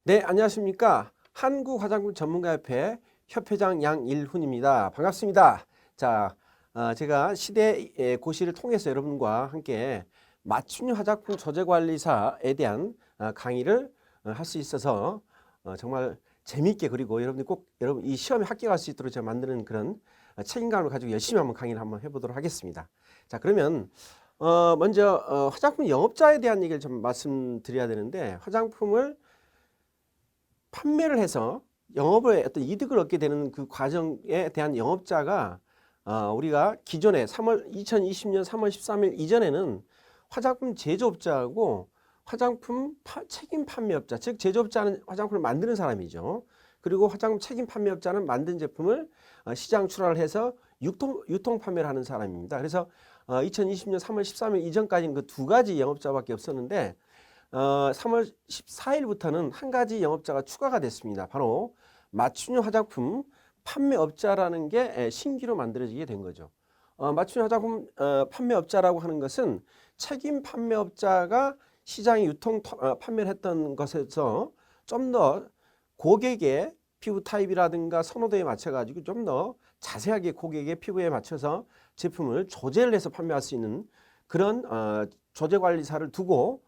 네, 안녕하십니까. 한국화장품 전문가협회 협회장 양일훈입니다. 반갑습니다. 자, 제가 시대 고시를 통해서 여러분과 함께 맞춤형 화장품 조제관리사에 대한 강의를 할 수 있어서 정말 재미있게, 그리고 여러분들 꼭 여러분 이 시험에 합격할 수 있도록 제가 만드는 그런 책임감을 가지고 열심히 한번 강의를 한번 해보도록 하겠습니다. 자, 그러면 먼저 화장품 영업자에 대한 얘기를 좀 말씀드려야 되는데, 화장품을 판매를 해서 영업의 어떤 이득을 얻게 되는 그 과정에 대한 영업자가 우리가 기존에 2020년 3월 13일 이전에는 화장품 제조업자하고 화장품 책임 판매업자, 즉 제조업자는 화장품을 만드는 사람이죠. 그리고 화장품 책임 판매업자는 만든 제품을 시장 출하를 해서 유통 판매를 하는 사람입니다. 그래서 2020년 3월 13일 이전까지는 그 두 가지 영업자밖에 없었는데 3월 14일부터는 한 가지 영업자가 추가가 됐습니다. 바로 맞춤형 화장품 판매업자라는 게 신규로 만들어지게 된 거죠. 맞춤형 화장품 판매업자라고 하는 것은 책임 판매업자가 시장에 유통 판매를 했던 것에서 좀 더 고객의 피부 타입이라든가 선호도에 맞춰가지고 좀 더 자세하게 고객의 피부에 맞춰서 제품을 조제를 해서 판매할 수 있는 그런 조제관리사를 두고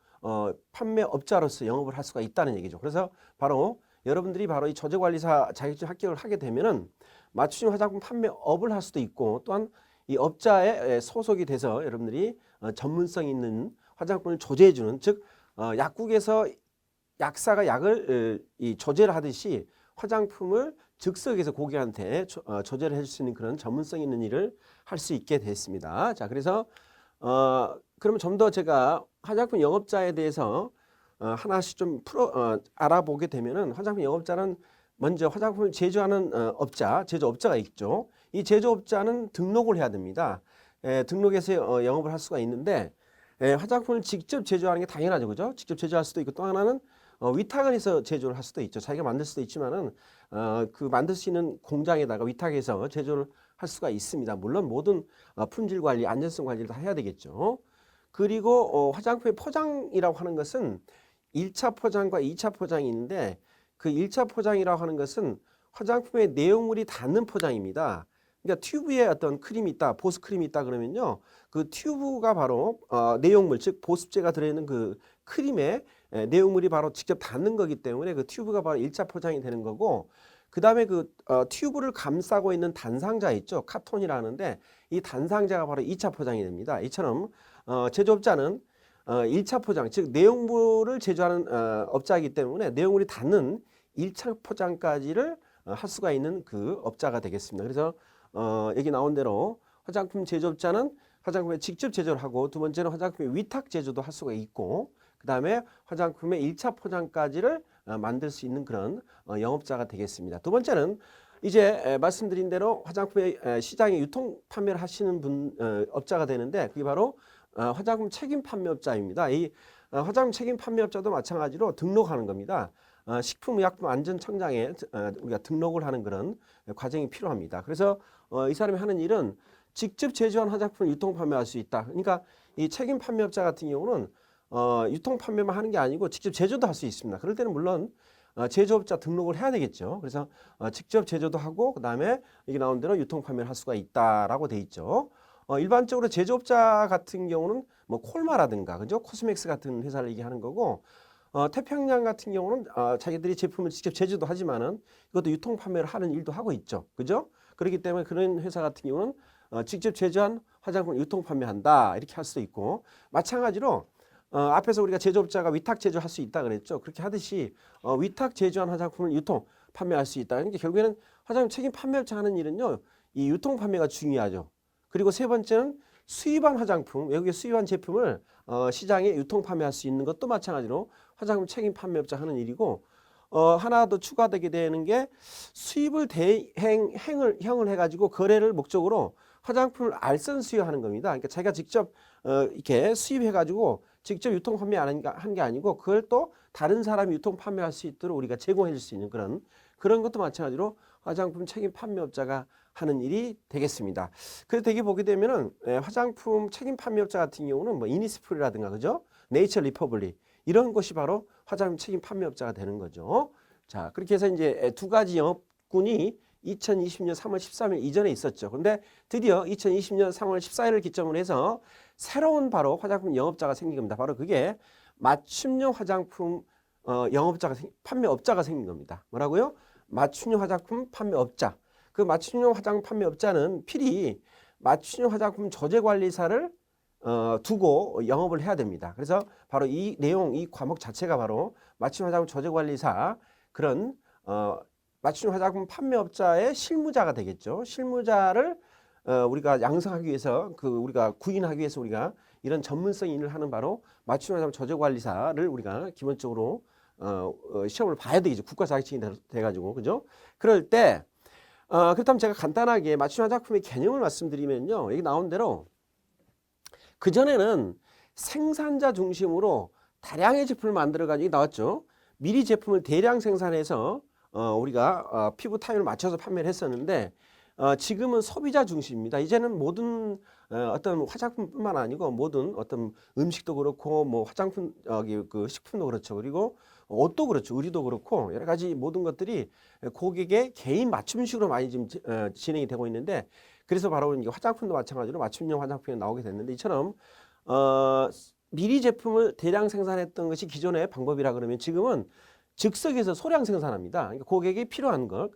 판매업자로서 영업을 할 수가 있다는 얘기죠. 그래서 바로 여러분들이 바로 이 조제관리사 자격증 합격을 하게 되면은 맞춤형 화장품 판매업을 할 수도 있고, 또한 이 업자에 소속이 돼서 여러분들이 전문성 있는 화장품을 조제해주는, 즉 약국에서 약사가 약을 이 조제를 하듯이 화장품을 즉석에서 고객한테 조제를 해줄 수 있는 그런 전문성 있는 일을 할 수 있게 됐습니다. 자, 그래서 그러면 좀 더 제가 화장품 영업자에 대해서 하나씩 좀 알아보게 되면은, 화장품 영업자는 먼저 화장품을 제조하는 제조업자가 있죠. 이 제조업자는 등록을 해야 됩니다. 등록해서 영업을 할 수가 있는데, 화장품을 직접 제조하는 게 당연하죠, 그죠? 직접 제조할 수도 있고, 또 하나는 위탁을 해서 제조를 할 수도 있죠. 자기가 만들 수도 있지만은 그 만들 수 있는 공장에다가 위탁해서 제조를 할 수가 있습니다. 물론 모든 품질 관리, 안전성 관리를 다 해야 되겠죠. 그리고 화장품의 포장이라고 하는 것은 1차 포장과 2차 포장이 있는데, 그 1차 포장이라고 하는 것은 화장품의 내용물이 닿는 포장입니다. 그러니까 튜브에 어떤 크림이 있다, 보습 크림이 있다 그러면요, 그 튜브가 바로 내용물, 즉 보습제가 들어있는 그 크림의 내용물이 바로 직접 닿는 거기 때문에 그 튜브가 바로 1차 포장이 되는 거고, 그 다음에 그 튜브를 감싸고 있는 단상자 있죠, 카톤이라 하는데, 이 단상자가 바로 2차 포장이 됩니다. 이처럼 제조업자는 1차 포장, 즉 내용물을 제조하는 업자이기 때문에 내용물이 닿는 1차 포장까지를 할 수가 있는 그 업자가 되겠습니다. 그래서 여기 나온 대로 화장품 제조업자는 화장품에 직접 제조를 하고, 두 번째는 화장품의 위탁 제조도 할 수가 있고, 그 다음에 화장품의 1차 포장까지를 만들 수 있는 그런 영업자가 되겠습니다. 두 번째는 이제 말씀드린 대로 화장품의 시장에 유통 판매를 하시는 업자가 되는데, 그게 바로 화장품 책임 판매업자입니다. 이 화장품 책임 판매업자도 마찬가지로 등록하는 겁니다. 식품의약품안전청장에 우리가 등록을 하는 그런 과정이 필요합니다. 그래서 이 사람이 하는 일은 직접 제조한 화장품을 유통 판매할 수 있다. 그러니까 이 책임 판매업자 같은 경우는 유통 판매만 하는 게 아니고 직접 제조도 할 수 있습니다. 그럴 때는 물론 제조업자 등록을 해야 되겠죠. 그래서 직접 제조도 하고, 그 다음에 여기 나온 대로 유통 판매를 할 수가 있다라고 돼 있죠. 일반적으로 제조업자 같은 경우는 뭐 콜마라든가, 그죠? 코스맥스 같은 회사를 얘기하는 거고, 태평양 같은 경우는 자기들이 제품을 직접 제조도 하지만은 이것도 유통 판매를 하는 일도 하고 있죠, 그죠? 그렇기 때문에 그런 회사 같은 경우는 직접 제조한 화장품을 유통 판매한다, 이렇게 할 수도 있고, 마찬가지로 앞에서 우리가 제조업자가 위탁 제조할 수 있다 그랬죠. 그렇게 하듯이 위탁 제조한 화장품을 유통 판매할 수 있다. 그러니까 결국에는 화장품 책임 판매업자 하는 일은요, 이 유통 판매가 중요하죠. 그리고 세 번째는 수입한 화장품, 외국에 수입한 제품을 시장에 유통 판매할 수 있는 것도 마찬가지로 화장품 책임 판매업자 하는 일이고, 하나 더 추가되게 되는 게 수입을 형을 해가지고 거래를 목적으로 화장품을 알선 수여하는 겁니다. 그러니까 자기가 직접 이렇게 수입해가지고 직접 유통 판매 한 게 아니고, 그걸 또 다른 사람이 유통 판매할 수 있도록 우리가 제공해 줄 수 있는 그런 것도 마찬가지로 화장품 책임 판매업자가 하는 일이 되겠습니다. 그래서 되게 보게 되면은 화장품 책임 판매업자 같은 경우는 뭐 이니스프리라든가, 그죠? 네이처 리퍼블릭, 이런 것이 바로 화장품 책임 판매업자가 되는 거죠. 자, 그렇게 해서 이제 두 가지 영업군이 2020년 3월 13일 이전에 있었죠. 그런데 드디어 2020년 3월 14일을 기점으로 해서 새로운 바로 화장품 영업자가 생긴 겁니다. 바로 그게 맞춤형 화장품 판매업자가 생긴 겁니다. 뭐라고요? 맞춤형 화장품 판매업자. 그 맞춤형 화장품 판매업자는 필히 맞춤형 화장품 조제관리사를 두고 영업을 해야 됩니다. 그래서 바로 이 내용, 이 과목 자체가 바로 맞춤형 화장품 조제관리사 그런 맞춤형 화장품 판매업자의 실무자가 되겠죠. 실무자를 우리가 양성하기 위해서 우리가 구인하기 위해서 우리가 이런 전문성 인을 하는 바로 맞춤형 화장품 조제관리사를 우리가 기본적으로 시험을 봐야 되겠죠. 국가 자격증이 돼가지고 그죠? 그럴 때 그렇다면 제가 간단하게 맞춤형 화장품의 개념을 말씀드리면요. 여기 나온 대로 그전에는 생산자 중심으로 다량의 제품을 만들어가지고 나왔죠. 미리 제품을 대량 생산해서 우리가 피부 타입을 맞춰서 판매를 했었는데 지금은 소비자 중심입니다. 이제는 모든 어떤 화장품뿐만 아니고 모든 어떤 음식도 그렇고 뭐 화장품 그 식품도 그렇죠. 그리고 옷도 그렇죠. 의류도 그렇고 여러 가지 모든 것들이 고객의 개인 맞춤식으로 많이 지금 진행이 되고 있는데 그래서 바로 이제 화장품도 마찬가지로 맞춤형 화장품이 나오게 됐는데 이처럼 미리 제품을 대량 생산했던 것이 기존의 방법이라 그러면 지금은 즉석에서 소량 생산합니다. 그러니까 고객이 필요한 것,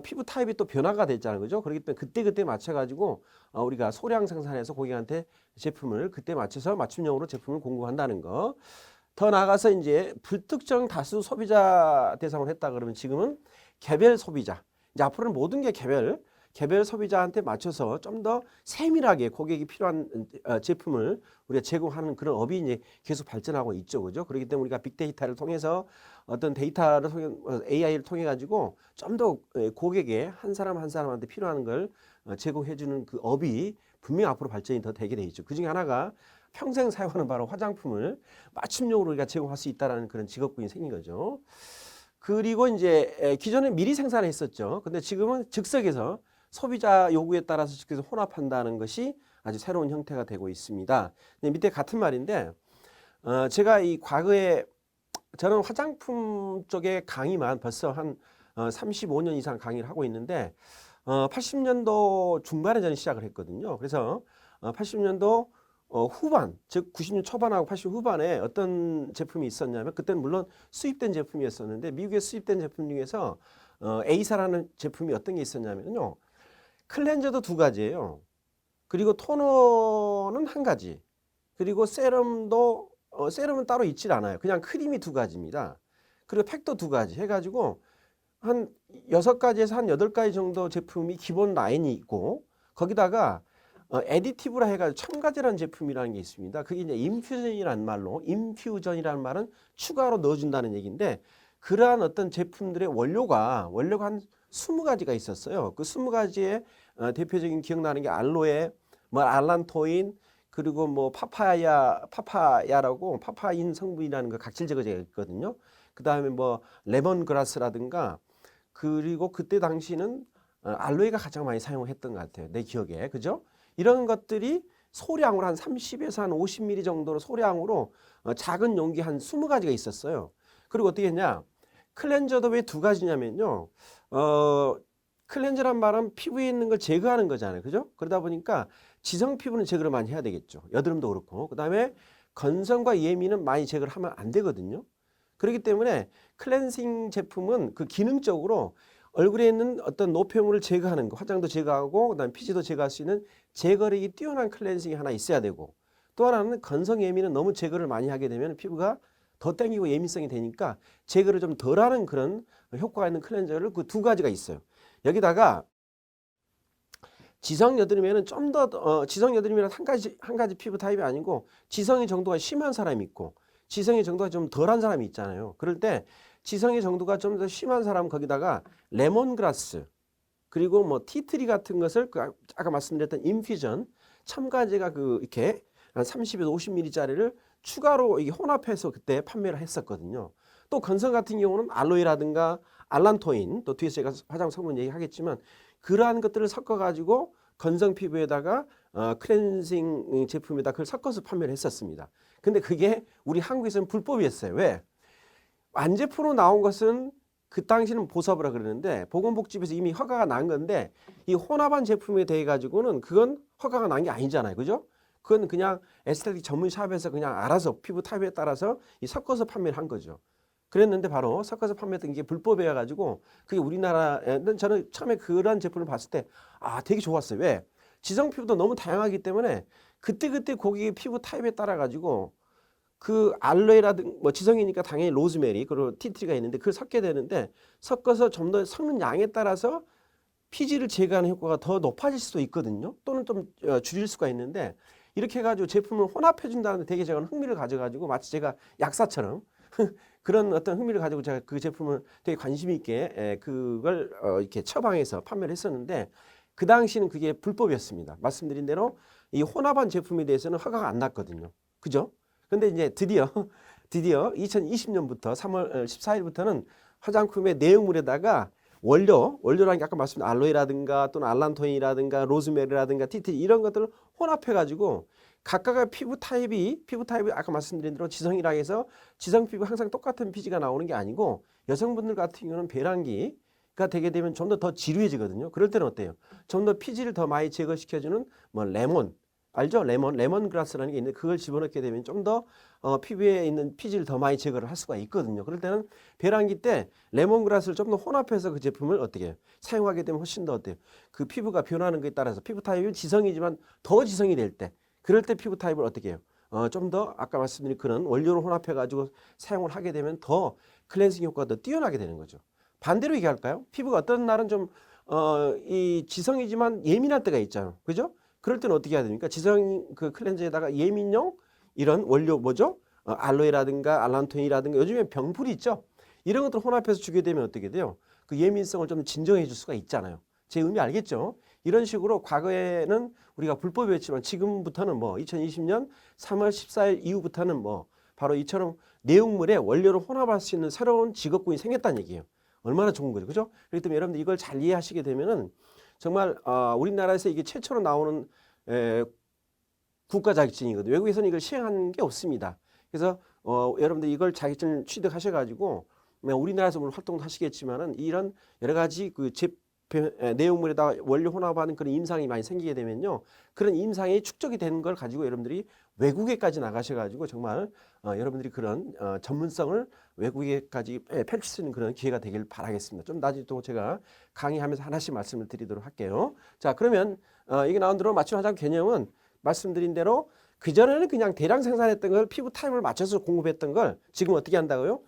피부 타입이 또 변화가 됐잖아요. 그죠? 그렇기 때문에 그때 맞춰가지고 우리가 소량 생산해서 고객한테 제품을 그때 맞춰서 맞춤형으로 제품을 공급한다는 거. 더 나아가서 이제 불특정 다수 소비자 대상으로 했다 그러면 지금은 개별 소비자. 이제 앞으로는 모든 게 개별 소비자한테 맞춰서 좀 더 세밀하게 고객이 필요한 제품을 우리가 제공하는 그런 업이 이제 계속 발전하고 있죠. 그죠? 그렇기 때문에 우리가 빅데이터를 통해서 어떤 데이터를 통해 AI를 통해 가지고 좀 더 고객의 한 사람 한 사람한테 필요한 걸 제공해 주는 그 업이 분명히 앞으로 발전이 더 되게 돼 있죠. 그중에 하나가 평생 사용하는 바로 화장품을 맞춤형으로 우리가 제공할 수 있다라는 그런 직업군이 생긴 거죠. 그리고 이제 기존에 미리 생산했었죠. 근데 지금은 즉석에서 소비자 요구에 따라서 즉석에서 혼합한다는 것이 아주 새로운 형태가 되고 있습니다. 밑에 같은 말인데 제가 이 과거에 저는 화장품 쪽의 강의만 벌써 한 35년 이상 강의를 하고 있는데 80년도 중반에 저는 시작을 했거든요. 그래서 80년도 후반, 즉 90년 초반하고 80년 후반에 어떤 제품이 있었냐면 그때는 물론 수입된 제품이었었는데 미국에 수입된 제품 중에서 A사라는 제품이 어떤 게 있었냐면요. 클렌저도 두 가지예요. 그리고 토너는 한 가지. 그리고 세럼도 세럼은 따로 있질 않아요. 그냥 크림이 두 가지입니다. 그리고 팩도 두 가지 해가지고 한 6가지에서 한 8가지 정도 제품이 기본 라인이 있고 거기다가 에디티브라 해가지고 첨가제라는 제품이라는 게 있습니다. 그게 이제 인퓨전이라는 인퓨전이라는 말은 추가로 넣어준다는 얘기인데 그러한 어떤 제품들의 원료가 한 20가지가 있었어요. 그 20가지의 대표적인 기억나는 게 알로에, 뭐 알란토인, 그리고 뭐 파파야라고 파파인 성분이라는 거 각질 제거제가 있거든요. 그 다음에 뭐 레몬그라스라든가 그리고 그때 당시는 알로에가 가장 많이 사용했던 것 같아요. 내 기억에. 그죠? 이런 것들이 소량으로 한 30에서 한 50ml 정도로 소량으로 작은 용기 한 20가지가 있었어요. 그리고 어떻게 했냐? 클렌저도 왜 두 가지냐면요. 클렌저란 말은 피부에 있는 걸 제거하는 거잖아요. 그죠? 그러다 보니까 지성 피부는 제거를 많이 해야 되겠죠. 여드름도 그렇고. 그 다음에 건성과 예민은 많이 제거를 하면 안 되거든요. 그렇기 때문에 클렌징 제품은 그 기능적으로 얼굴에 있는 어떤 노폐물을 제거하는 거, 화장도 제거하고 그다음에 피지도 제거할 수 있는 제거력이 뛰어난 클렌징이 하나 있어야 되고 또 하나는 건성 예민은 너무 제거를 많이 하게 되면 피부가 더 땡기고 예민성이 되니까 제거를 좀 덜하는 그런 효과가 있는 클렌저를 그 두 가지가 있어요. 여기다가 지성 여드름에는 좀 더 지성 여드름이란 한 가지 피부 타입이 아니고 지성의 정도가 심한 사람이 있고 지성의 정도가 좀 덜한 사람이 있잖아요. 그럴 때 지성의 정도가 좀 더 심한 사람 거기다가 레몬그라스 그리고 뭐 티트리 같은 것을 아까 말씀드렸던 인퓨전 첨가제가 이렇게 한 30에서 50ml짜리를 추가로 이게 혼합해서 그때 판매를 했었거든요. 또 건성 같은 경우는 알로에라든가 알란토인 또 뒤에서 제가 화장 성분 얘기하겠지만 그러한 것들을 섞어가지고 건성 피부에다가 클렌징 제품에다 그걸 섞어서 판매를 했었습니다. 근데 그게 우리 한국에서는 불법이었어요. 왜? 완제품으로 나온 것은 그 당시는 보습이라 그러는데 보건복지부에서 이미 허가가 난 건데 이 혼합한 제품에 대해 가지고는 그건 허가가 난 게 아니잖아요. 그죠? 그건 그냥 에스테틱 전문 샵에서 그냥 알아서 피부 타입에 따라서 이 섞어서 판매를 한 거죠. 그랬는데 바로 섞어서 판매했던 게 불법이어 가지고 그게 우리나라에는 저는 처음에 그런 제품을 봤을 때 되게 좋았어요. 왜? 지성 피부도 너무 다양하기 때문에 그때그때 고객의 피부 타입에 따라 가지고 그 알로에라든 뭐 지성이니까 당연히 로즈메리 그리고 티트리가 있는데 그걸 섞게 되는데 섞어서 좀 더 섞는 양에 따라서 피지를 제거하는 효과가 더 높아질 수도 있거든요. 또는 좀 줄일 수가 있는데 이렇게 해가지고 제품을 혼합해 준다는데 되게 제가 흥미를 가져가지고 마치 제가 약사처럼 그런 어떤 흥미를 가지고 제가 그 제품을 되게 관심 있게 그걸 이렇게 처방해서 판매를 했었는데 그 당시는 그게 불법이었습니다. 말씀드린 대로 이 혼합한 제품에 대해서는 허가가 안 났거든요. 그죠? 근데 이제 드디어 2020년부터 3월 14일부터는 화장품의 내용물에다가 원료라는 게 아까 말씀드린 알로에라든가 또는 알란토인이라든가 로즈메리라든가 티트리 이런 것들을 혼합해가지고 각각의 피부 타입이 아까 말씀드린 대로 지성이라 해서 지성 피부 항상 똑같은 피지가 나오는 게 아니고 여성분들 같은 경우는 배란기가 되게 되면 좀 더 지루해지거든요. 그럴 때는 어때요? 좀 더 피지를 더 많이 제거시켜주는 뭐 레몬 알죠? 레몬그라스라는 게 있는데 그걸 집어넣게 되면 좀 더 피부에 있는 피지를 더 많이 제거를 할 수가 있거든요. 그럴 때는 배란기 때 레몬그라스를 좀 더 혼합해서 그 제품을 어떻게 해요? 사용하게 되면 훨씬 더 어때요? 그 피부가 변하는 것에 따라서 피부 타입이 지성이지만 더 지성이 될 때 그럴 때 피부 타입을 어떻게 해요? 좀 더 아까 말씀드린 그런 원료를 혼합해 가지고 사용을 하게 되면 더 클렌징 효과가 더 뛰어나게 되는 거죠. 반대로 얘기할까요? 피부가 어떤 날은 좀 이 지성이지만 예민할 때가 있잖아요. 그죠? 그럴 때는 어떻게 해야 됩니까? 지성 그 클렌저에다가 예민용 이런 원료 뭐죠? 알로에라든가 알란토인이라든가 요즘에 병풀이 있죠. 이런 것들 혼합해서 주게 되면 어떻게 돼요? 그 예민성을 좀 진정해 줄 수가 있잖아요. 제 의미 알겠죠? 이런 식으로 과거에는 우리가 불법이었지만 지금부터는 뭐 2020년 3월 14일 이후부터는 뭐 바로 이처럼 내용물에 원료를 혼합할 수 있는 새로운 직업군이 생겼다는 얘기예요. 얼마나 좋은 거죠. 그죠? 그렇기 때문에 여러분들 이걸 잘 이해하시게 되면은 정말 우리나라에서 이게 최초로 나오는 국가 자격증이거든요. 외국에서는 이걸 시행한 게 없습니다. 그래서 여러분들 이걸 자격증 취득하셔가지고 우리나라에서 물론 활동도 하시겠지만은 이런 여러 가지 그 내용물에다 원료 혼합하는 그런 임상이 많이 생기게 되면요. 그런 임상이 축적이 되는 걸 가지고 여러분들이 외국에까지 나가셔가지고 정말 여러분들이 그런 전문성을 외국에까지 펼칠 수 있는 그런 기회가 되길 바라겠습니다. 좀 나중에 또 제가 강의하면서 하나씩 말씀을 드리도록 할게요. 자, 그러면 이게 나온 대로 맞춤 화장 개념은 말씀드린 대로 그전에는 그냥 대량 생산했던 걸 피부 타입을 맞춰서 공급했던 걸 지금 어떻게 한다고요?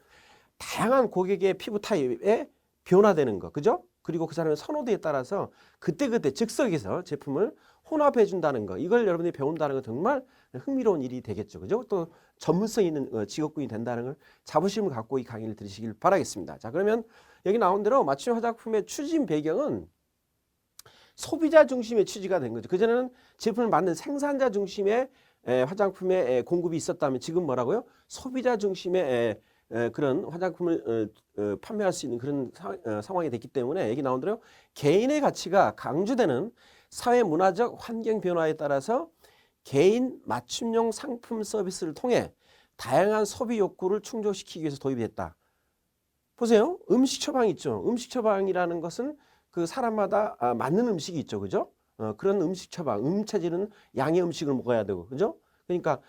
다양한 고객의 피부 타입에 변화되는 거. 그죠? 그리고 그 사람의 선호도에 따라서 그때그때 즉석에서 제품을 혼합해 준다는 거. 이걸 여러분들이 배운다는 건 정말 흥미로운 일이 되겠죠. 그죠? 또 전문성 있는 직업군이 된다는 걸 자부심을 갖고 이 강의를 들으시길 바라겠습니다. 자, 그러면 여기 나온 대로 맞춤 화장품의 추진 배경은 소비자 중심의 취지가 된 거죠. 그전에는 제품을 만든 생산자 중심의 화장품의 공급이 있었다면 지금 뭐라고요? 소비자 중심의 그런 화장품을 판매할 수 있는 그런 상황이 됐기 때문에 여기 나온 대로 개인의 가치가 강조되는 사회 문화적 환경 변화에 따라서 개인 맞춤형 상품 서비스를 통해 다양한 소비 욕구를 충족시키기 위해서 도입이 됐다. 보세요. 음식 처방 있죠. 음식 처방이라는 것은 그 사람마다 맞는 음식이 있죠. 그죠? 그런 음식 처방, 체질은 양의 음식을 먹어야 되고, 그죠? 그러니까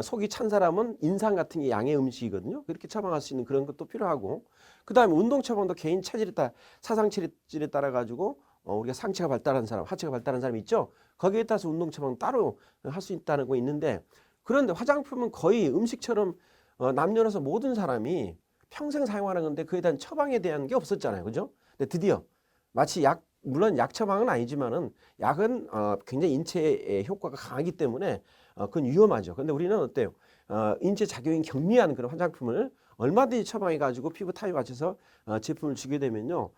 속이 찬 사람은 인상 같은 게 양의 음식이거든요. 그렇게 처방할 수 있는 그런 것도 필요하고, 그 다음에 운동 처방도 개인 체질에 따라 사상 체질에 따라 가지고 우리가 상체가 발달한 사람, 하체가 발달한 사람이 있죠. 거기에 따라서 운동 처방 따로 할 수 있다는 거 있는데, 그런데 화장품은 거의 음식처럼 남녀노소 모든 사람이 평생 사용하는 건데 그에 대한 처방에 대한 게 없었잖아요. 그죠? 근데 드디어 마치 물론 약 처방은 아니지만은 약은 굉장히 인체에 효과가 강하기 때문에 그건 위험하죠. 근데 우리는 어때요? 인체 작용이 경미한 그런 화장품을 얼마든지 처방해 가지고 피부 타입에 맞춰서 제품을 주게 되면요.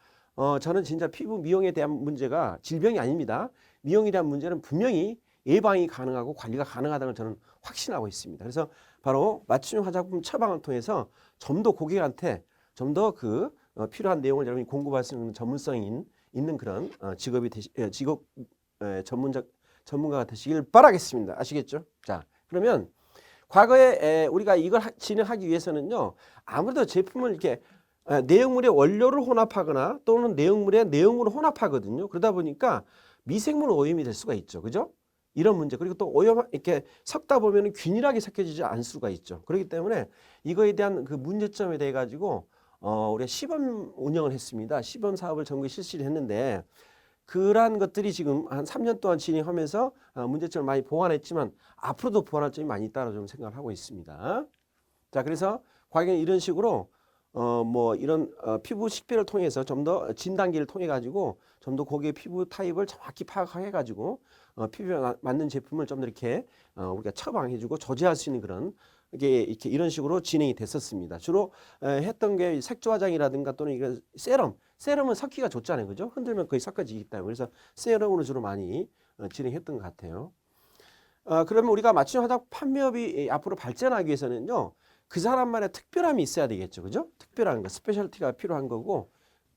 저는 진짜 피부 미용에 대한 문제가 질병이 아닙니다. 미용에 대한 문제는 분명히 예방이 가능하고 관리가 가능하다는 걸 저는 확신하고 있습니다. 그래서 바로 맞춤 화장품 처방을 통해서 좀 더 고객한테 좀 더 그 필요한 내용을 여러분이 공급할 수 있는 전문성이 있는 그런 직업군이 전문가가 되시길 바라겠습니다. 아시겠죠? 자, 그러면 과거에 우리가 이걸 진행하기 위해서는요, 아무래도 제품을 이렇게 내용물의 원료를 혼합하거나 또는 내용물의 내용물을 혼합하거든요. 그러다 보니까 미생물 오염이 될 수가 있죠. 그죠? 이런 문제. 그리고 또 오염 이렇게 섞다 보면 균일하게 섞여지지 않을 수가 있죠. 그렇기 때문에 이거에 대한 그 문제점에 대해 가지고 우리가 시범 운영을 했습니다. 시범 사업을 전국에 실시를 했는데 그러한 것들이 지금 한 3년 동안 진행하면서 문제점을 많이 보완했지만 앞으로도 보완할 점이 많이 있다고 좀 생각을 하고 있습니다. 자, 그래서 과연 이런 식으로 뭐 이런 피부 식별을 통해서 좀 더 진단기를 통해 가지고 좀 더 고객의 피부 타입을 정확히 파악해 가지고 피부에 맞는 제품을 좀 더 이렇게 우리가 처방해 주고 조제할 수 있는 그런 이게 이렇게 이런 식으로 진행이 됐었습니다. 주로 했던 게 색조 화장이라든가 또는 이거 세럼은 섞기가 좋잖아요. 그죠? 흔들면 거의 섞어지기 때문에 그래서 세럼으로 주로 많이 진행했던 것 같아요. 그러면 우리가 맞춤 화장 판매업이 앞으로 발전하기 위해서는요. 그 사람만의 특별함이 있어야 되겠죠. 그죠? 특별한 거, 스페셜티가 필요한 거고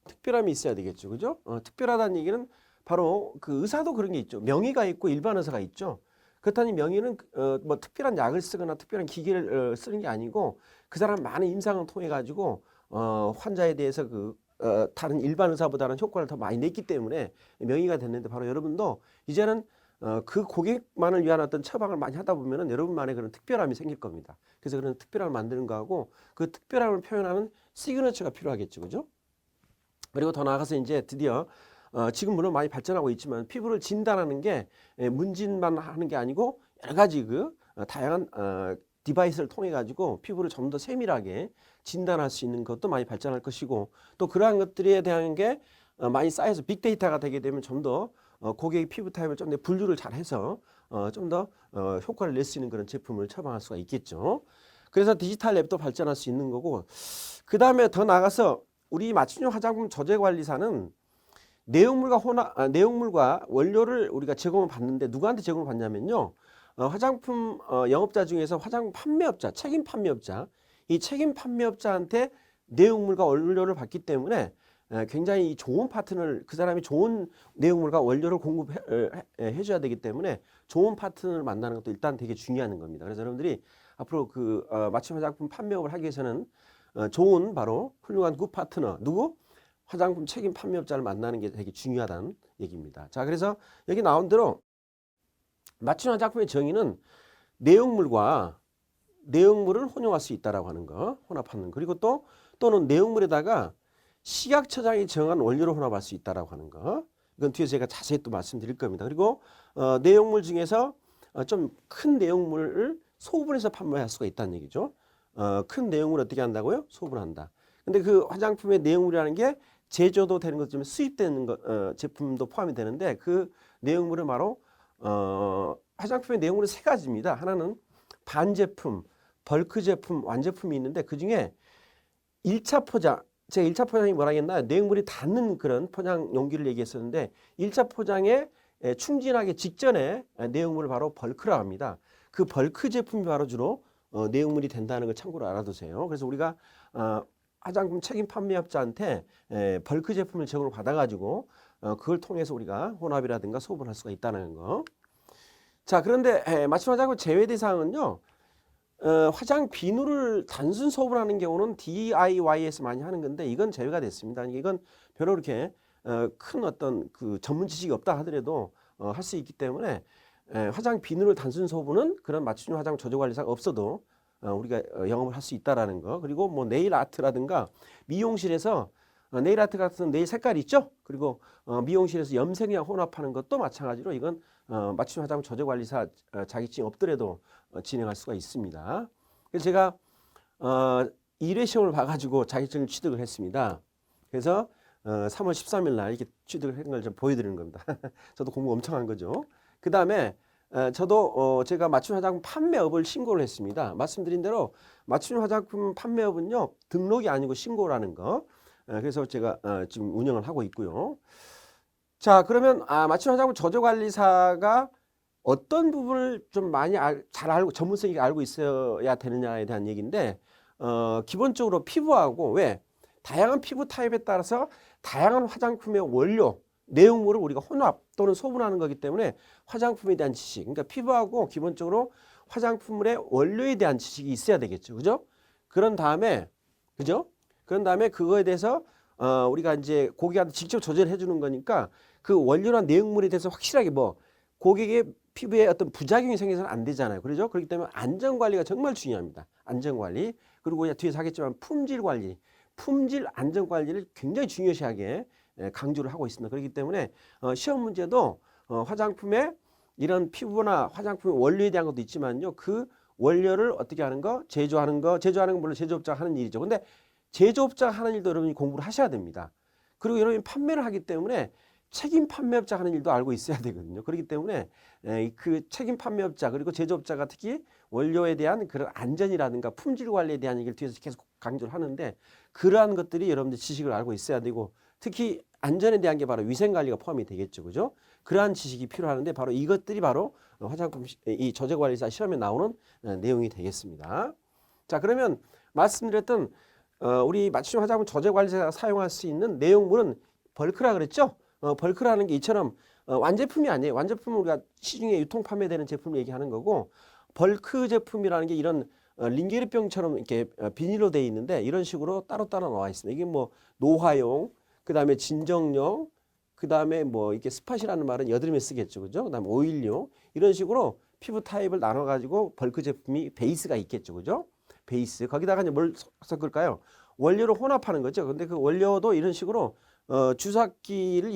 특별함이 있어야 되겠죠. 그죠? 특별하다는 얘기는 바로 그 의사도 그런 게 있죠. 명의가 있고 일반 의사가 있죠. 그렇다니 명의는 뭐 특별한 약을 쓰거나 특별한 기계를 쓰는 게 아니고 그 사람 많은 임상을 통해 가지고 환자에 대해서 다른 일반 의사보다는 효과를 더 많이 냈기 때문에 명의가 됐는데 바로 여러분도 이제는 그 고객만을 위한 어떤 처방을 많이 하다 보면은 여러분만의 그런 특별함이 생길 겁니다. 그래서 그런 특별함을 만드는 거하고 그 특별함을 표현하는 시그너처가 필요하겠죠. 그죠? 그리고 더 나아가서 이제 드디어 지금 물론 많이 발전하고 있지만 피부를 진단하는 게 문진만 하는 게 아니고 여러 가지 다양한 디바이스를 통해 가지고 피부를 좀 더 세밀하게 진단할 수 있는 것도 많이 발전할 것이고 또 그러한 것들에 대한 게 많이 쌓여서 빅데이터가 되게 되면 좀 더 고객의 피부 타입을 좀 더 분류를 잘 해서 좀 더 효과를 낼 수 있는 그런 제품을 처방할 수가 있겠죠. 그래서 디지털 랩도 발전할 수 있는 거고 그 다음에 더 나아가서 우리 맞춤형 화장품 조제관리사는 내용물과 원료를 우리가 제공을 받는데 누구한테 제공을 받냐면요. 화장품 영업자 중에서 화장품 판매업자, 책임 판매업자, 이 책임 판매업자한테 내용물과 원료를 받기 때문에 굉장히 좋은 파트너를 그 사람이 좋은 내용물과 원료를 공급해 줘야 되기 때문에 좋은 파트너를 만나는 것도 일단 되게 중요한 겁니다. 그래서 여러분들이 앞으로 맞춤 화장품 판매업을 하기 위해서는 좋은 바로 훌륭한 굿 파트너 누구? 화장품 책임 판매업자를 만나는 게 되게 중요하다는 얘기입니다. 자, 그래서 여기 나온 대로 맞춤 화장품의 정의는 내용물과 내용물을 혼용할 수 있다라고 하는 거, 혼합하는 거. 그리고 또는 내용물에다가 식약처장이 정한 원료를 혼합할 수 있다라고 하는 거. 이건 뒤에 제가 자세히 또 말씀드릴 겁니다. 그리고 내용물 중에서 좀 큰 내용물을 소분해서 판매할 수가 있다는 얘기죠. 큰 내용물을 어떻게 한다고요? 소분한다. 근데 그 화장품의 내용물이라는 게 제조도 되는 것좀 수입되는 제품도 포함이 되는데 그 내용물은 바로 화장품의 내용물은 세 가지입니다. 하나는 반제품, 벌크 제품, 완제품이 있는데 그중에 1차 포장, 제가 1차 포장이 뭐라 했나요? 내용물이 닿는 그런 포장 용기를 얘기했었는데 1차 포장에 충진하기 직전에 내용물을 바로 벌크라고 합니다. 그 벌크 제품이 바로 주로 내용물이 된다는 걸 참고로 알아두세요. 그래서 우리가 화장품 책임 판매업자한테 벌크 제품을 제공을 받아가지고 그걸 통해서 우리가 혼합이라든가 소분할 수가 있다는 거. 자, 그런데 맞춤 화장품 제외 대상은요. 화장 비누를 단순 소분하는 경우는 DIY에서 많이 하는 건데 이건 제외가 됐습니다. 이건 별로 그렇게 큰 어떤 그 전문 지식이 없다 하더라도 할 수 있기 때문에 화장 비누를 단순 소분은 그런 맞춤 화장 조제 관리사가 없어도 우리가 영업을 할 수 있다라는 거. 그리고 뭐 네일 아트라든가 미용실에서 네일 아트 같은 네일 색깔 있죠. 그리고 미용실에서 염색약 혼합하는 것도 마찬가지로 이건 맞춤 화장 조제 관리사 자격증이 없더라도 진행할 수가 있습니다. 그래서 제가 1회 시험을 봐가지고 자격증을 취득을 했습니다. 그래서 3월 13일 날 이렇게 취득을 한 걸 좀 보여드리는 겁니다. 저도 공부 엄청 한 거죠. 그 다음에 저도 제가 맞춤 화장품 판매업을 신고를 했습니다. 말씀드린 대로 맞춤 화장품 판매업은요 등록이 아니고 신고라는 거. 그래서 제가 지금 운영을 하고 있고요. 자, 그러면 맞춤 화장품 조제관리사가 어떤 부분을 좀 많이 잘 알고 전문성이 알고 있어야 되느냐에 대한 얘기인데 기본적으로 피부하고 왜 다양한 피부 타입에 따라서 다양한 화장품의 원료 내용물을 우리가 혼합 또는 소분하는 거기 때문에 화장품에 대한 지식, 그러니까 피부하고 기본적으로 화장품의 원료에 대한 지식이 있어야 되겠죠. 그죠? 그런 다음에, 그죠? 그런 다음에 그거에 대해서 우리가 이제 고객한테 직접 조절해 주는 거니까 그 원료나 내용물에 대해서 확실하게 뭐 고객의 피부에 어떤 부작용이 생겨서는 안 되잖아요. 그렇죠? 그렇기 때문에 안전 관리가 정말 중요합니다. 안전 관리. 그리고 이제 뒤에서 하겠지만 품질 관리, 품질 안전 관리를 굉장히 중요시하게 강조를 하고 있습니다. 그렇기 때문에 시험 문제도 화장품의 이런 피부나 화장품의 원료에 대한 것도 있지만요. 그 원료를 어떻게 하는 거? 제조하는 거 물론 제조업자가 하는 일이죠. 근데 제조업자가 하는 일도 여러분이 공부를 하셔야 됩니다. 그리고 여러분이 판매를 하기 때문에 책임 판매업자 하는 일도 알고 있어야 되거든요. 그렇기 때문에 그 책임 판매업자 그리고 제조업자가 특히 원료에 대한 그런 안전이라든가 품질 관리에 대한 얘기를 뒤에서 계속 강조를 하는데 그러한 것들이 여러분들 지식을 알고 있어야 되고 특히 안전에 대한 게 바로 위생관리가 포함이 되겠죠. 그죠? 그러한 지식이 필요하는데 바로 이것들이 바로 화장품 이 저제관리사 시험에 나오는 내용이 되겠습니다. 자, 그러면 말씀드렸던 우리 맞춤 화장품 저제관리사가 사용할 수 있는 내용물은 벌크라 그랬죠? 벌크라는 게 이처럼 완제품이 아니에요. 완제품은 우리가 시중에 유통 판매되는 제품을 얘기하는 거고 벌크 제품이라는 게 이런 링게르병처럼 이렇게 비닐로 되어 있는데 이런 식으로 따로따로 나와 있습니다. 이게 뭐 노화용, 그 다음에 진정용, 그 다음에 뭐 이렇게 스팟이라는 말은 여드름에 쓰겠죠. 그죠? 그 다음에 오일용 이런 식으로 피부 타입을 나눠가지고 벌크 제품이 베이스가 있겠죠. 그죠? 베이스. 거기다가 이제 뭘 섞을까요? 원료를 혼합하는 거죠. 근데 그 원료도 이런 식으로 주사기를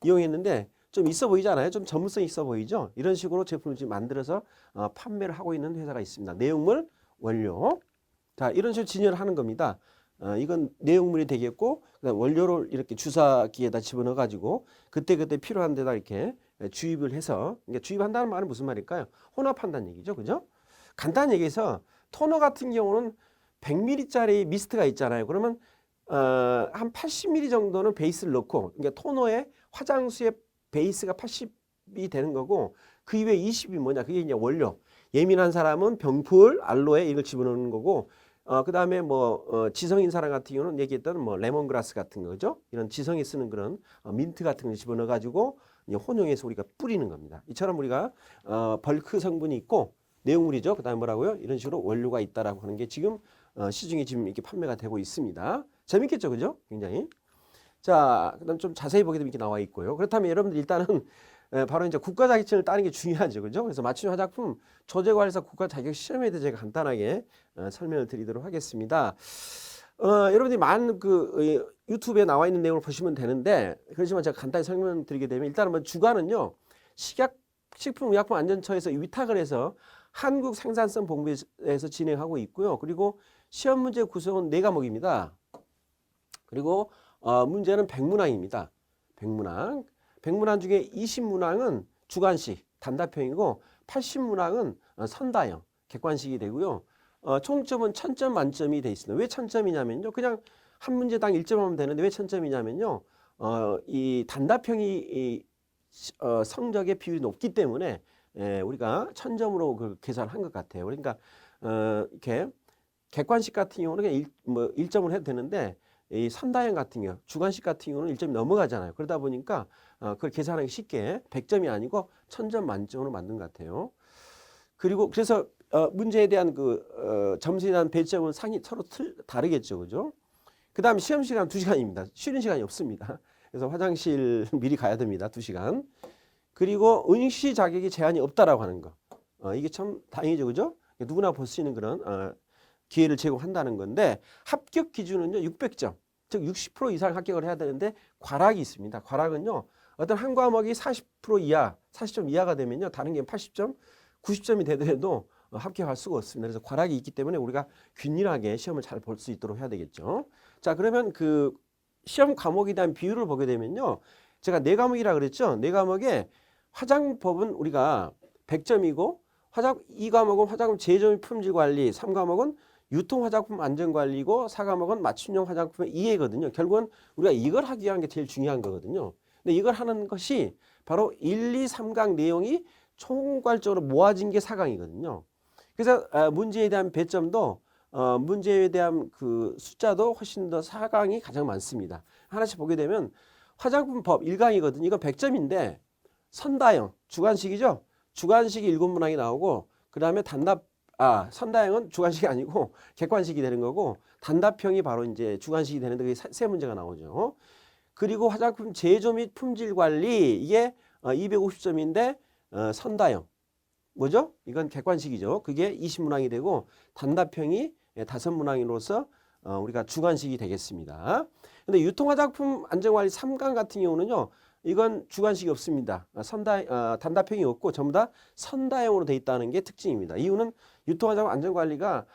이용했는데 좀 있어 보이잖아요. 좀 전문성 있어 보이죠. 이런 식으로 제품을 지금 만들어서 판매를 하고 있는 회사가 있습니다. 내용물, 원료. 자, 이런 식으로 진열을 하는 겁니다. 이건 내용물이 되겠고 그다음 원료를 이렇게 주사기에다 집어넣어 가지고 그때그때 필요한 데다 이렇게 주입을 해서 그러니까 주입한다는 말은 무슨 말일까요? 혼합한다는 얘기죠. 그죠? 간단히 얘기해서 토너 같은 경우는 100ml짜리 미스트가 있잖아요. 그러면 한 80ml 정도는 베이스를 넣고 그러니까 토너에 화장수의 베이스가 80이 되는 거고 그 이외에 20이 뭐냐? 그게 이제 원료. 예민한 사람은 병풀, 알로에 이걸 집어넣는 거고 그 다음에 뭐 지성인 사람 같은 경우는 얘기했던 뭐 레몬그라스 같은 거죠. 이런 지성이 쓰는 그런 민트 같은 걸 집어넣어 가지고 혼용해서 우리가 뿌리는 겁니다. 이처럼 우리가 벌크 성분이 있고 내용물이죠. 그 다음에 뭐라고요? 이런 식으로 원료가 있다라고 하는 게 지금 시중에 지금 이렇게 판매가 되고 있습니다. 재밌겠죠, 그죠? 굉장히. 자, 그다음 좀 자세히 보게 되면 이렇게 나와 있고요. 그렇다면 여러분들 일단은 바로 이제 국가 자격증을 따는 게 중요하죠, 그죠? 그래서 맞춤 화장품 저제관리사 국가 자격 시험에 대해서 제가 간단하게 설명을 드리도록 하겠습니다. 여러분들이 많은 그 유튜브에 나와 있는 내용을 보시면 되는데 그렇지만 제가 간단히 설명드리게 되면 일단은 뭐 주관은요 식품의약품안전처에서 위탁을 해서 한국 생산성 본부에서 진행하고 있고요. 그리고 시험 문제 구성은 4과목입니다. 그리고 문제는 100문항입니다. 100문항. 100문항 중에 20문항은 주관식, 단답형이고 80문항은 선다형, 객관식이 되고요. 총점은 1000점 만점이 되어 있습니다. 왜 1000점이냐면요. 그냥 한 문제당 1점 하면 되는데 왜 1000점이냐면요. 이 단답형이 성적의 비율이 높기 때문에 우리가 1000점으로 그 계산한 것 같아요. 그러니까 이렇게 객관식 같은 경우는 그냥 1점을 해도 되는데 이 선다형 같은 경우, 주관식 같은 경우는 1점이 넘어가잖아요. 그러다 보니까 그걸 계산하기 쉽게 100점이 아니고 1000점 만점으로 만든 것 같아요. 그리고 그래서 문제에 대한 그 점수에 대한 배점은 서로 다르겠죠. 그죠? 그 다음에 시험 시간 2시간입니다. 쉬는 시간이 없습니다. 그래서 화장실 미리 가야 됩니다. 2시간. 그리고 응시 자격이 제한이 없다라고 하는 거. 이게 참 다행이죠. 그죠? 누구나 볼 수 있는 그런 기회를 제공한다는 건데 합격 기준은요 600점. 즉 60% 이상 합격을 해야 되는데 과락이 있습니다. 과락은요 어떤 한 과목이 40% 이하, 40점 이하가 되면요 다른 게 80점, 90점이 되더라도 합격할 수가 없습니다. 그래서 과락이 있기 때문에 우리가 균일하게 시험을 잘 볼 수 있도록 해야 되겠죠. 자, 그러면 그 시험 과목에 대한 비율을 보게 되면요. 제가 4과목이라 그랬죠. 4과목에 화장법은 우리가 100점이고 2과목은 화장품 제조 및 품질 관리, 3과목은 유통 화장품 안전 관리고 4과목은 맞춤형 화장품의 이해거든요. 결국은 우리가 이걸 하기 위한 게 제일 중요한 거거든요. 근데 이걸 하는 것이 바로 1, 2, 3강 내용이 총괄적으로 모아진 게 4강이거든요. 그래서 문제에 대한 배점도 문제에 대한 그 숫자도 훨씬 더 4강이 가장 많습니다. 하나씩 보게 되면 화장품 법 1강이거든요. 이건 100점인데 선다형, 주관식이죠. 주관식이 7문항이 나오고 그 다음에 선다형은 주관식이 아니고 객관식이 되는 거고 단답형이 바로 이제 주관식이 되는데 그게 세 문제가 나오죠. 그리고 화장품 제조 및 품질 관리 이게 250점인데 선다형 뭐죠? 이건 객관식이죠. 그게 20문항이 되고 단답형이 5문항으로서 우리가 주관식이 되겠습니다. 근데 유통화장품 안전관리 3강 같은 경우는요. 이건 주관식이 없습니다. 단답형이 없고 전부 다 선다형으로 돼 있다는 게 특징입니다. 이유는 유통화장품 안전관리가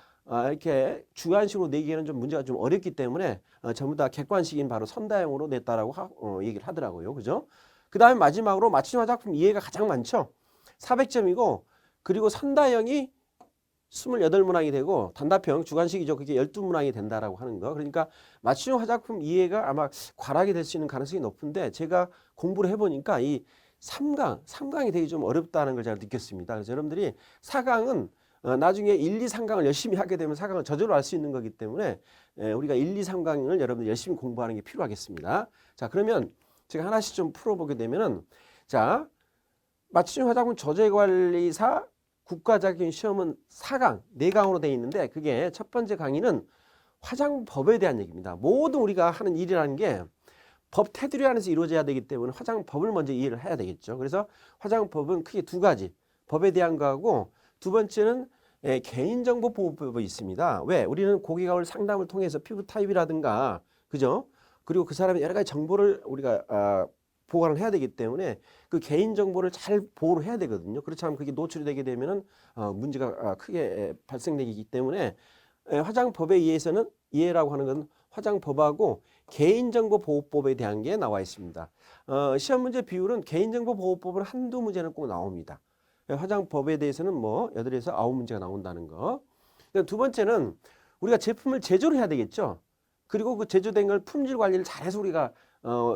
이렇게 주관식으로 내기에는 좀 문제가 좀 어렵기 때문에 전부 다 객관식인 바로 선다형으로 냈다라고 얘기를 하더라고요. 그죠? 그 다음에 마지막으로 맞춤 화장품 이해가 가장 많죠. 400점이고 그리고 선다형이 28문항이 되고 단답형 주관식이죠. 그게 12문항이 된다라고 하는 거. 그러니까 맞춤 화장품 이해가 아마 과락이 될 수 있는 가능성이 높은데 제가 공부를 해보니까 이 3강이 되게 좀 어렵다는 걸 제가 느꼈습니다. 그래서 여러분들이 4강은 나중에 1, 2, 3강을 열심히 하게 되면 4강을 저절로 알 수 있는 거기 때문에 우리가 1, 2, 3강을 여러분들 열심히 공부하는 게 필요하겠습니다. 자, 그러면 제가 하나씩 좀 풀어보게 되면은 자, 맞춤 화장품 조제관리사 국가자격증 시험은 4강, 4강으로 되어 있는데 그게 첫 번째 강의는 화장법에 대한 얘기입니다. 모든 우리가 하는 일이라는 게 법 테두리 안에서 이루어져야 되기 때문에 화장법을 먼저 이해를 해야 되겠죠. 그래서 화장법은 크게 두 가지, 법에 대한 거하고 두 번째는 개인정보보호법이 있습니다. 왜? 우리는 고객과 올 상담을 통해서 피부 타입이라든가 그죠? 그리고 그 사람의 여러 가지 정보를 우리가 보관을 해야 되기 때문에 그 개인정보를 잘 보호를 해야 되거든요. 그렇지 않으면 그게 노출이 되게 되면은 문제가 크게 발생되기 때문에 화장법에 의해서는 이해라고 하는 건 화장법하고 개인정보보호법에 대한 게 나와 있습니다. 시험 문제 비율은 개인정보보호법은 한두 문제는 꼭 나옵니다. 화장법에 대해서는 뭐 8에서 9문제가 나온다는 거. 두 번째는 우리가 제품을 제조를 해야 되겠죠. 그리고 그 제조된 걸 품질 관리를 잘해서 우리가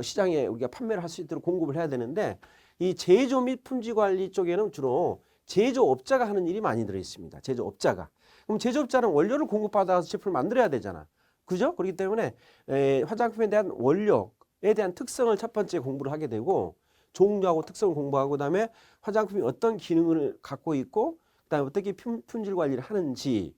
시장에 우리가 판매를 할 수 있도록 공급을 해야 되는데 이 제조 및 품질 관리 쪽에는 주로 제조업자가 하는 일이 많이 들어 있습니다. 제조업자가. 그럼 제조업자는 원료를 공급받아서 제품을 만들어야 되잖아. 그죠? 그렇기 때문에 화장품에 대한 원료에 대한 특성을 첫 번째 공부를 하게 되고 종류하고 특성을 공부하고 그다음에 화장품이 어떤 기능을 갖고 있고 그다음에 어떻게 품질 관리를 하는지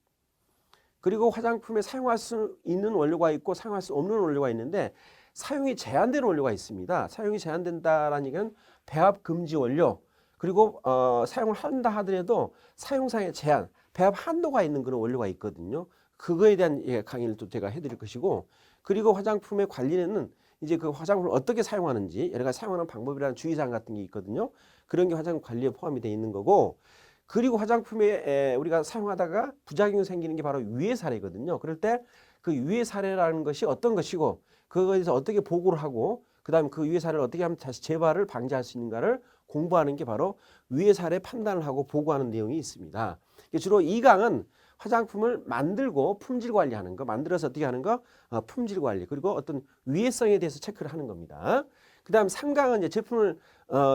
그리고 화장품에 사용할 수 있는 원료가 있고 사용할 수 없는 원료가 있는데 사용이 제한되는 원료가 있습니다. 사용이 제한된다라는 얘기는 배합 금지 원료 그리고 사용을 한다 하더라도 사용상의 제한, 배합 한도가 있는 그런 원료가 있거든요. 그거에 대한 강의를 또 제가 해드릴 것이고 그리고 화장품의 관리는 이제 그 화장품을 어떻게 사용하는지 여러 가지 사용하는 방법이라는 주의사항 같은 게 있거든요. 그런 게 화장품 관리에 포함이 되어 있는 거고 그리고 화장품에 우리가 사용하다가 부작용이 생기는 게 바로 유해 사례거든요. 그럴 때 그 유해 사례라는 것이 어떤 것이고 그거에 대해서 어떻게 보고를 하고 그다음에 그 유해 사례를 어떻게 하면 다시 재발을 방지할 수 있는가를 공부하는 게 바로 유해 사례 판단을 하고 보고하는 내용이 있습니다. 주로 2강은 화장품을 만들고 품질 관리하는 거, 만들어서 어떻게 하는 거, 품질 관리 그리고 어떤 위해성에 대해서 체크를 하는 겁니다. 그다음 3강은 이제 제품을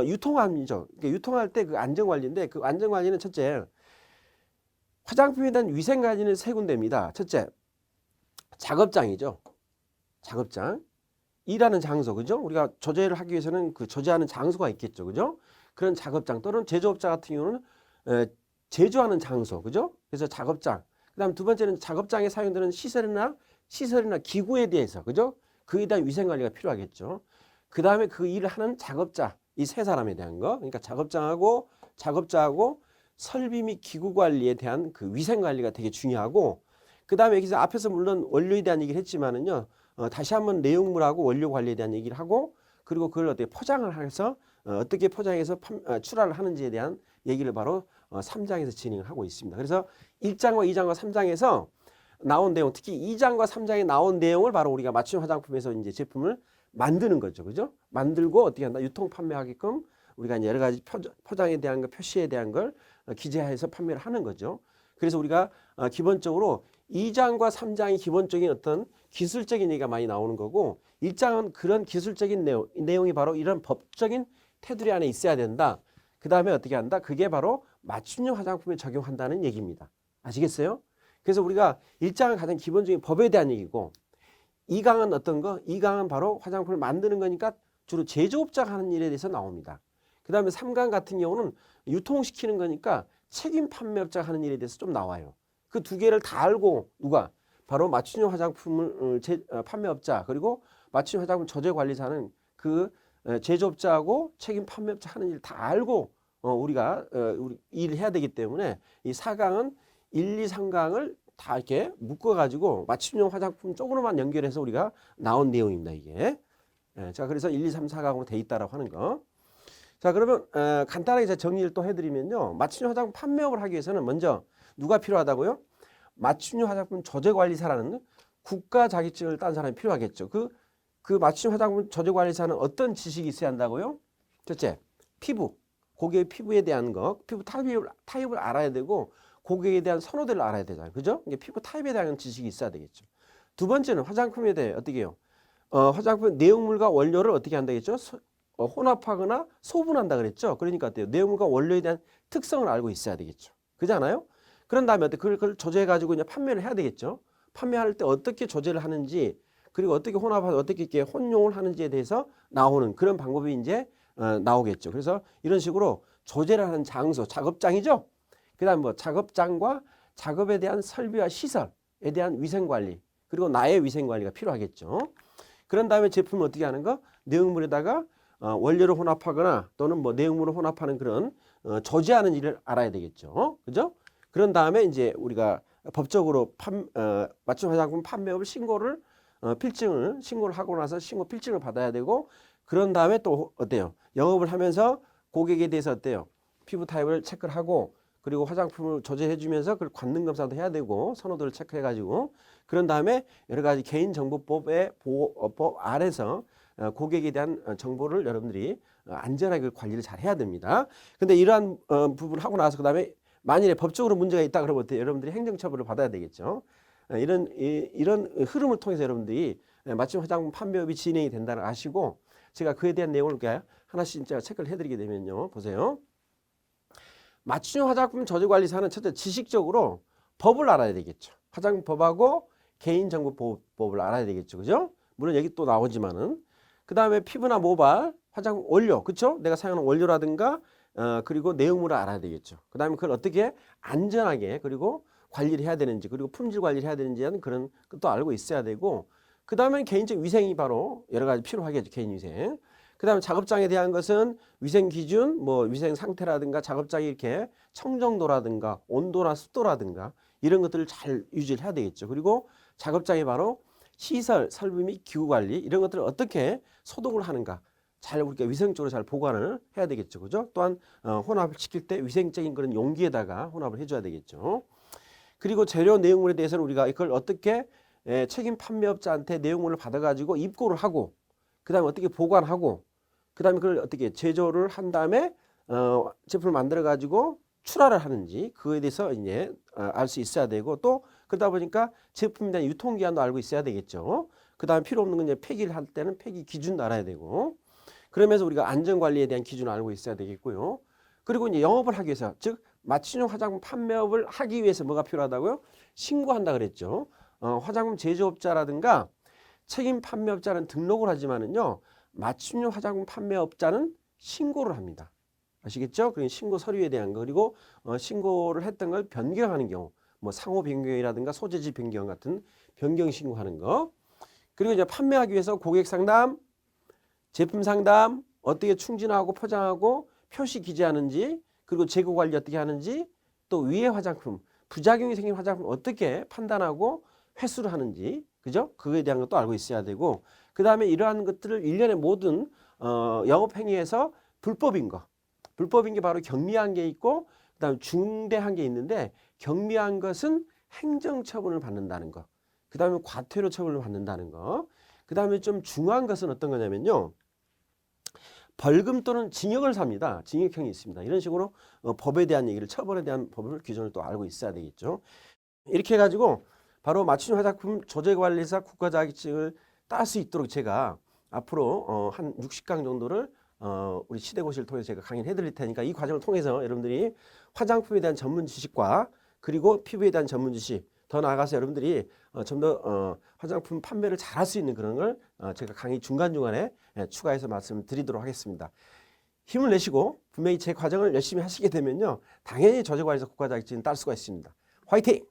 유통함이죠. 그러니까 유통할 때 그 안전 관리인데 그 안전 관리는 첫째 화장품에 대한 위생 관리는 세 군데입니다. 첫째 작업장이죠. 작업장. 일하는 장소, 그죠? 우리가 조제를 하기 위해서는 그 조제하는 장소가 있겠죠, 그죠? 그런 작업장 또는 제조업자 같은 경우는 제조하는 장소, 그죠? 그래서 작업장. 그다음 두 번째는 작업장에 사용되는 시설이나 기구에 대해서, 그죠? 그에 대한 위생 관리가 필요하겠죠. 그 다음에 그 일을 하는 작업자, 이 세 사람에 대한 거, 그러니까 작업자하고 설비 및 기구 관리에 대한 그 위생 관리가 되게 중요하고. 그 다음에 여기서 앞에서 물론 원료에 대한 얘기를 했지만은요. 다시 한번 내용물하고 원료 관리에 대한 얘기를 하고 그리고 그걸 어떻게 포장을 해서 어떻게 포장해서 출하를 하는지에 대한 얘기를 바로 3장에서 진행을 하고 있습니다. 그래서 1장과 2장과 3장에서 나온 내용, 특히 2장과 3장에 나온 내용을 바로 우리가 맞춤 화장품에서 이제 제품을 만드는 거죠. 그죠? 만들고 어떻게 한다? 유통 판매하게끔 우리가 이제 여러 가지 포장에 대한 거, 표시에 대한 걸 기재해서 판매를 하는 거죠. 그래서 우리가 기본적으로 2장과 3장이 기본적인 어떤 기술적인 얘기가 많이 나오는 거고 1장은 그런 기술적인 내용이 바로 이런 법적인 테두리 안에 있어야 된다. 그 다음에 어떻게 한다? 그게 바로 맞춤형 화장품에 적용한다는 얘기입니다. 아시겠어요? 그래서 우리가 1장은 가장 기본적인 법에 대한 얘기고 2강은 어떤 거? 2강은 바로 화장품을 만드는 거니까 주로 제조업자가 하는 일에 대해서 나옵니다. 그 다음에 3강 같은 경우는 유통시키는 거니까 책임 판매업자가 하는 일에 대해서 좀 나와요. 그 두 개를 다 알고 누가? 바로 맞춤형 화장품을 판매업자 그리고 맞춤형 화장품 저제관리사는 그 제조업자하고 책임 판매업자 하는 일 다 알고 우리가 우리 일을 해야 되기 때문에 이 4강은 1, 2, 3강을 다 이렇게 묶어가지고 맞춤형 화장품 쪽으로만 연결해서 우리가 나온 내용입니다. 이게. 자, 그래서 1, 2, 3, 4강으로 돼 있다라고 하는 거. 자, 그러면 간단하게 제가 정리를 또 해드리면요. 맞춤형 화장품 판매업을 하기 위해서는 먼저 누가 필요하다고요? 맞춤형 화장품 저제관리사라는 국가 자격증을 딴 사람이 필요하겠죠. 그 맞춤형 화장품 저제관리사는 어떤 지식이 있어야 한다고요? 첫째, 피부. 고객의 피부에 대한 거, 피부 타입을 알아야 되고 고객에 대한 선호도를 알아야 되잖아요. 그죠? 이게 피부 타입에 대한 지식이 있어야 되겠죠. 두 번째는 화장품에 대해 어떻게 해요? 화장품 내용물과 원료를 어떻게 한다겠죠? 혼합하거나 소분한다 그랬죠. 그러니까 어때요? 내용물과 원료에 대한 특성을 알고 있어야 되겠죠. 그렇잖아요? 그런 다음에 어때? 그걸 조제해가지고 이제 판매를 해야 되겠죠. 판매할 때 어떻게 조제를 하는지 그리고 어떻게 혼합해서 어떻게 이렇게 혼용을 하는지에 대해서 나오는 그런 방법이 이제 나오겠죠. 그래서 이런 식으로 조제를 하는 장소, 작업장이죠. 그 다음 뭐 작업장과 작업에 대한 설비와 시설에 대한 위생관리 그리고 나의 위생관리가 필요하겠죠. 그런 다음에 제품을 어떻게 하는 거? 내용물에다가 원료를 혼합하거나 또는 뭐 내용물을 혼합하는 그런 조제하는 일을 알아야 되겠죠. 그죠? 그런 다음에 이제 우리가 법적으로 맞춤 화장품 판매업을 신고를 신고를 하고 나서 신고 필증을 받아야 되고 그런 다음에 또 어때요? 영업을 하면서 고객에 대해서 어때요? 피부 타입을 체크를 하고 그리고 화장품을 조제해 주면서 그걸 관능 검사도 해야 되고 선호도를 체크해 가지고 그런 다음에 여러 가지 개인정보법의 보호법 아래서 고객에 대한 정보를 여러분들이 안전하게 관리를 잘 해야 됩니다. 근데 이러한 부분을 하고 나서 그다음에 만일에 법적으로 문제가 있다 그러면 어때요? 여러분들이 행정처벌을 받아야 되겠죠. 이런 흐름을 통해서 여러분들이 맞춤 화장품 판매업이 진행이 된다는 아시고 제가 그에 대한 내용을 하나씩 제가 체크를 해드리게 되면요. 보세요. 맞춤 화장품 저제관리사는 첫째 지식적으로 법을 알아야 되겠죠. 화장품법하고 개인정보보호법을 알아야 되겠죠. 그죠? 물론 여기 또 나오지만은 그 다음에 피부나 모발, 화장품 원료, 그쵸? 내가 사용하는 원료라든가 그리고 내용물을 알아야 되겠죠. 그 다음에 그걸 어떻게 안전하게 그리고 관리를 해야 되는지 그리고 품질 관리를 해야 되는지 하는 그런 것도 알고 있어야 되고 그 다음에 개인적 위생이 바로 여러 가지 필요하겠죠. 개인 위생. 그 다음에 작업장에 대한 것은 위생 기준, 뭐 위생 상태라든가 작업장이 이렇게 청정도라든가 온도나 습도라든가 이런 것들을 잘 유지를 해야 되겠죠. 그리고 작업장이 바로 시설, 설비 및 기후 관리 이런 것들을 어떻게 소독을 하는가 잘 우리가 위생적으로 잘 보관을 해야 되겠죠. 그죠? 또한 혼합을 시킬 때 위생적인 그런 용기에다가 혼합을 해줘야 되겠죠. 그리고 재료 내용물에 대해서는 우리가 이걸 어떻게 책임 판매업자한테 내용물을 받아가지고 입고를 하고 그 다음에 어떻게 보관하고 그 다음에 그걸 어떻게 제조를 한 다음에 제품을 만들어 가지고 출하를 하는지 그거에 대해서 이제 알 수 있어야 되고 또 그러다 보니까 제품에 대한 유통기한도 알고 있어야 되겠죠. 그 다음에 필요 없는 건 이제 폐기를 할 때는 폐기 기준도 알아야 되고 그러면서 우리가 안전관리에 대한 기준을 알고 있어야 되겠고요. 그리고 이제 영업을 하기 위해서 즉 맞춤형 화장품 판매업을 하기 위해서 뭐가 필요하다고요? 신고한다 그랬죠. 화장품 제조업자라든가 책임 판매업자는 등록을 하지만은요. 맞춤형 화장품 판매업자는 신고를 합니다. 아시겠죠? 그러니까 신고 서류에 대한 거 그리고 신고를 했던 걸 변경하는 경우 뭐 상호 변경이라든가 소재지 변경 같은 변경 신고하는 거 그리고 이제 판매하기 위해서 고객 상담, 제품 상담 어떻게 충진하고 포장하고 표시 기재하는지 그리고 재고 관리 어떻게 하는지 또 위에 화장품 부작용이 생긴 화장품 어떻게 판단하고 회수를 하는지 그죠? 그거에 대한 것도 알고 있어야 되고 그 다음에 이러한 것들을 일련의 모든 영업행위에서 불법인 게 바로 경미한 게 있고 그 다음에 중대한 게 있는데 경미한 것은 행정처분을 받는다는 거. 그 다음에 과태료 처분을 받는다는 거. 그 다음에 좀 중요한 것은 어떤 거냐면요. 벌금 또는 징역을 삽니다. 징역형이 있습니다. 이런 식으로 법에 대한 얘기를 처벌에 대한 법을 규정을 또 알고 있어야 되겠죠. 이렇게 해가지고 바로 맞춤 화장품 조제관리사 국가자격증을 딸 수 있도록 제가 앞으로 한 60강 정도를 우리 시대고시를 통해서 제가 강의를 해드릴 테니까 이 과정을 통해서 여러분들이 화장품에 대한 전문 지식과 그리고 피부에 대한 전문 지식 더 나아가서 여러분들이 좀 더 화장품 판매를 잘할 수 있는 그런 걸 제가 강의 중간중간에 추가해서 말씀드리도록 하겠습니다. 힘을 내시고 분명히 제 과정을 열심히 하시게 되면요, 당연히 저자과에서 국가자격증 딸 수가 있습니다. 화이팅!